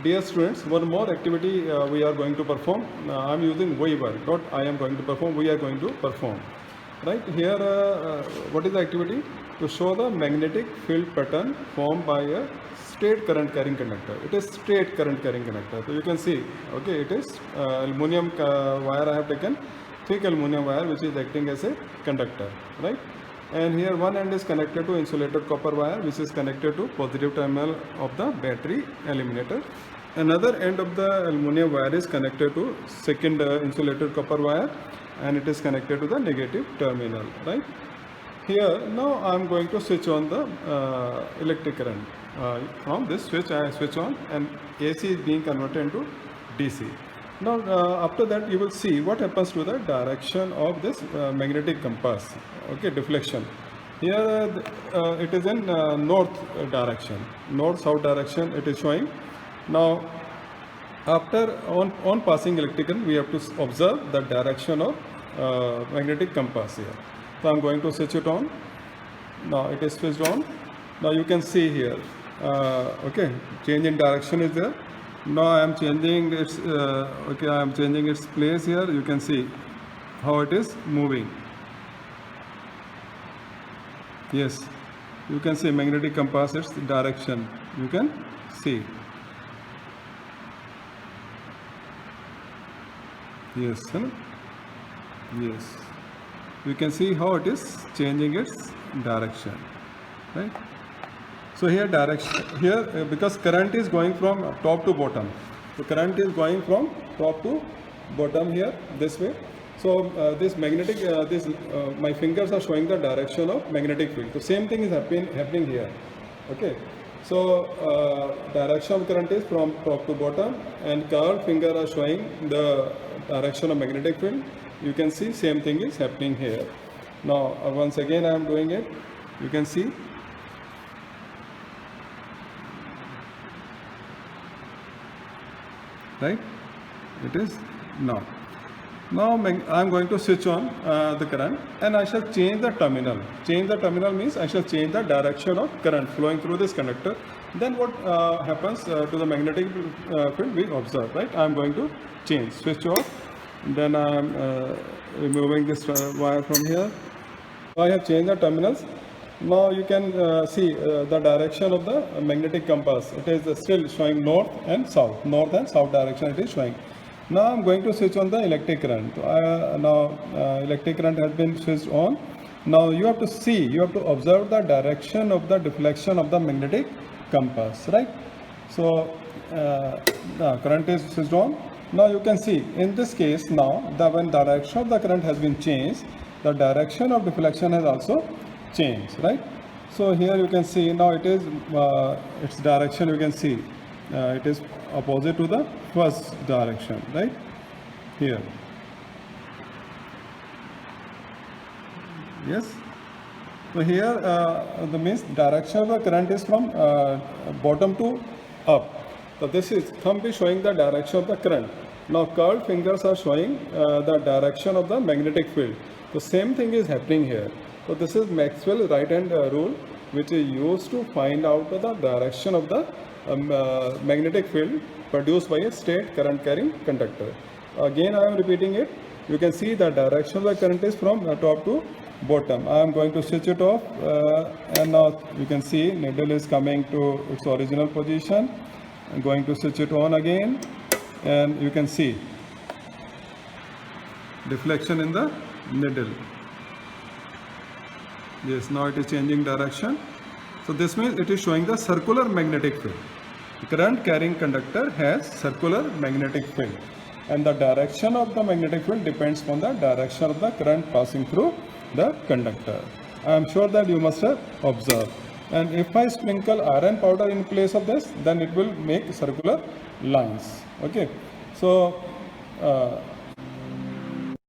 Dear students, one more activity we are going to perform. I am using we were, not I am going to perform, we are going to perform. Right here, what is the activity? To show the magnetic field pattern formed by a straight current carrying conductor. It is straight current carrying conductor. So you can see, okay, it is aluminum wire I have taken, thick aluminum wire which is acting as a conductor, right? And here one end is connected to insulated copper wire which is connected to positive terminal of the battery eliminator. Another end of the aluminum wire is connected to second insulated copper wire and it is connected to the negative terminal, right? Here now I am going to switch on the electric current. From this switch I switch on and AC is being converted into DC. Now after that you will see what happens to the direction of this magnetic compass, okay, deflection. Here it is in north direction, north-south direction it is showing. Now after on passing electric current we have to observe the direction of magnetic compass here. So I am going to switch it on. Now it is switched on. Now you can see here, okay, change in direction is there. Now I am changing its okay, I am changing its place here. You can see how it is moving. Yes, you can see magnetic compass, its direction. You can see. Yes, yes. You can see how it is changing its direction, right? So here direction here because current is going from top to bottom. The current is going from top to bottom here this way. So this magnetic my fingers are showing the direction of magnetic field. The same thing is happening here. Okay. So direction of current is from top to bottom and curved finger are showing the direction of magnetic field. You can see same thing is happening here. Now once again I am doing it. You can see. Right? It is not. Now I am going to switch on the current and I shall change the terminal. Change the terminal means I shall change the direction of current flowing through this conductor. Then what happens to the magnetic field we observe, right? I am going to change, switch off. Then I am removing this wire from here. So I have changed the terminals. Now you can see the direction of the magnetic compass. It is still showing north and south direction it is showing. Now I am going to switch on the electric current. Now electric current has been switched on. Now you have to see, you have to observe the direction of the deflection of the magnetic compass, right? So the current is switched on. Now you can see in this case now when direction of the current has been changed, the direction of deflection has also changed, right? So here you can see now it is its direction, you can see it is opposite to the first direction, right? Here. Yes. So here the means direction of the current is from bottom to up. So this is thumb is showing the direction of the current. Now curved fingers are showing the direction of the magnetic field. The same thing is happening here. So this is Maxwell's right hand rule which is used to find out the direction of the magnetic field produced by a straight current carrying conductor. Again I am repeating it. You can see the direction of the current is from top to bottom. I am going to switch it off and now you can see needle is coming to its original position. I am going to switch it on again and you can see deflection in the needle. Yes, now it is changing direction. So this means it is showing the circular magnetic field. The current carrying conductor has circular magnetic field and the direction of the magnetic field depends on the direction of the current passing through the conductor. I am sure that you must have observed. And if I sprinkle iron powder in place of this, then it will make circular lines. Okay. So